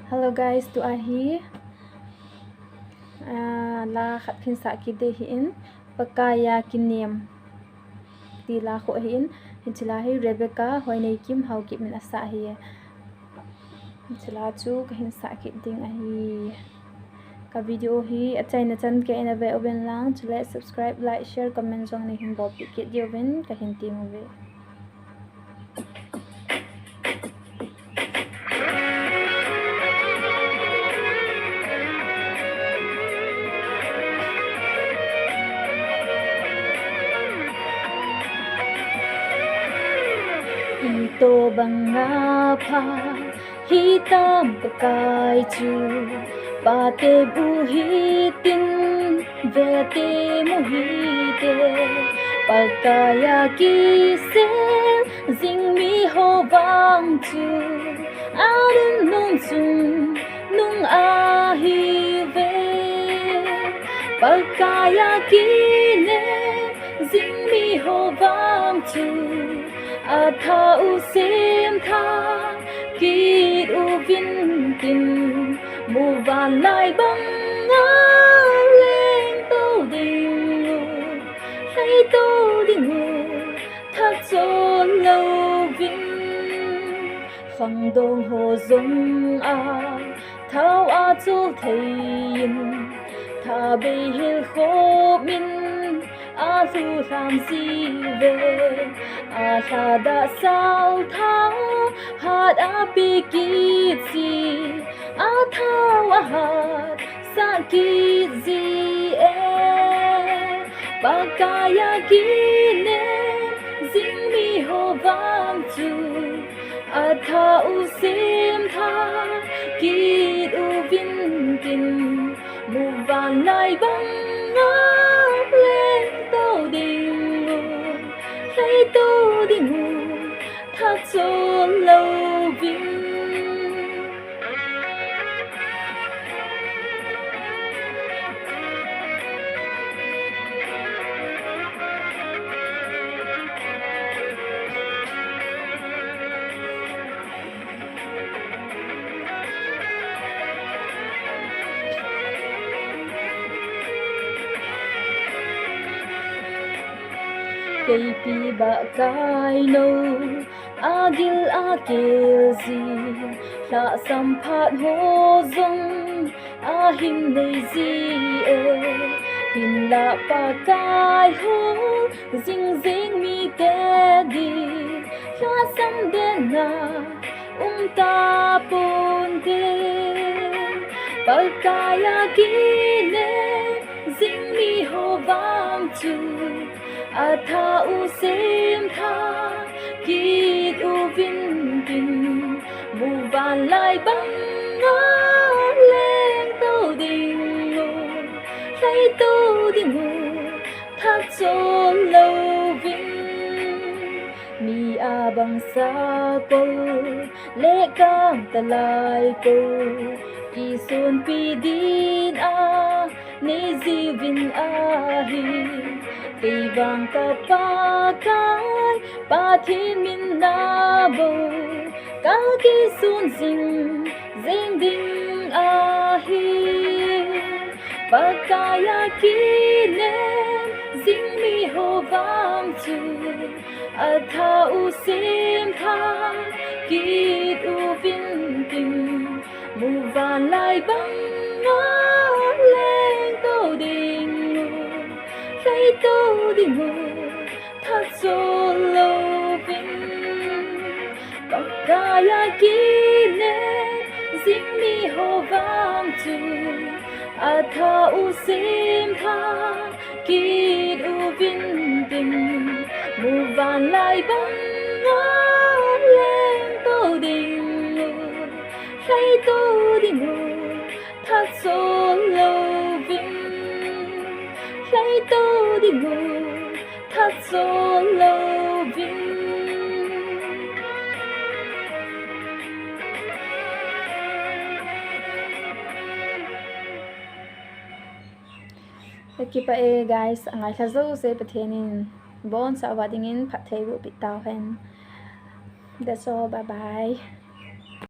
Hello guys, tu ahi la khat khin sa ki de hin pakaya kiniam ti la kho hin hinchila hi Rebecca hoi nei kim hau ki min asa hi hinchila chu ka hin sa ki ding ahi ka video hi achai na chan ke ina ve oben lang chule subscribe like share comment jong nei hin bo pi ki dio ben ka hin ti mo ve Ito bang nga pa hitam pakai chu pate buhitin vete mohite pakaya kisel zing mi ho bang chu alun nung sung nung ahi ve pakaya kine zing mi ho bang chu tha u sim tha kit u vin tin mu van lai băng ngã lên tô đình thấy tô đình thắt chôn lâu vin khăng đông hồ dung thao chu thấy tha bê hill khô min thu làm gì về tha đã sao thao hát api kít gì thao hát sa kít gì pakaya kine zing mi ho vang chu tha u sim tha kít u vin tin mu van lai băng lên tô đình thấy tô đình thắt chôn lâu vinh cây pi ba kai no agil zi la samphat ho zong hin nei zi hin la pa kai ho zing zing mi te di la sam de na ta pon de pakaya kine zing mi ho bang chu tha u sim tha kit u vin tin mu van lai băng ngã lên tô đình thấy tô đình thắt chôn lâu vinh mi băng sa cô lệ cang ta lai cô ki sun pi din ni zi vin hi cây vàng ta pa kai pa thiên min na bo ka ki sun zing zing ding hi pakaya kine zing mi ho vang chu tha u sim tha kit u vin tin mu van lai băng ngã lên tô đình thấy tô đình thắt chôn lâu vinh pakaya kine zing mi ho vang chu tha u sim tha kit u vin tin mu van lai băng ngã lên tô đình thấy tô đình thắt chôn lâu vinh thấy tô đình thắt chôn lâu vinh Kipa guys angai thazo se pathenin bon sa wadingin phathei bu pitau hen. That's all, bye bye.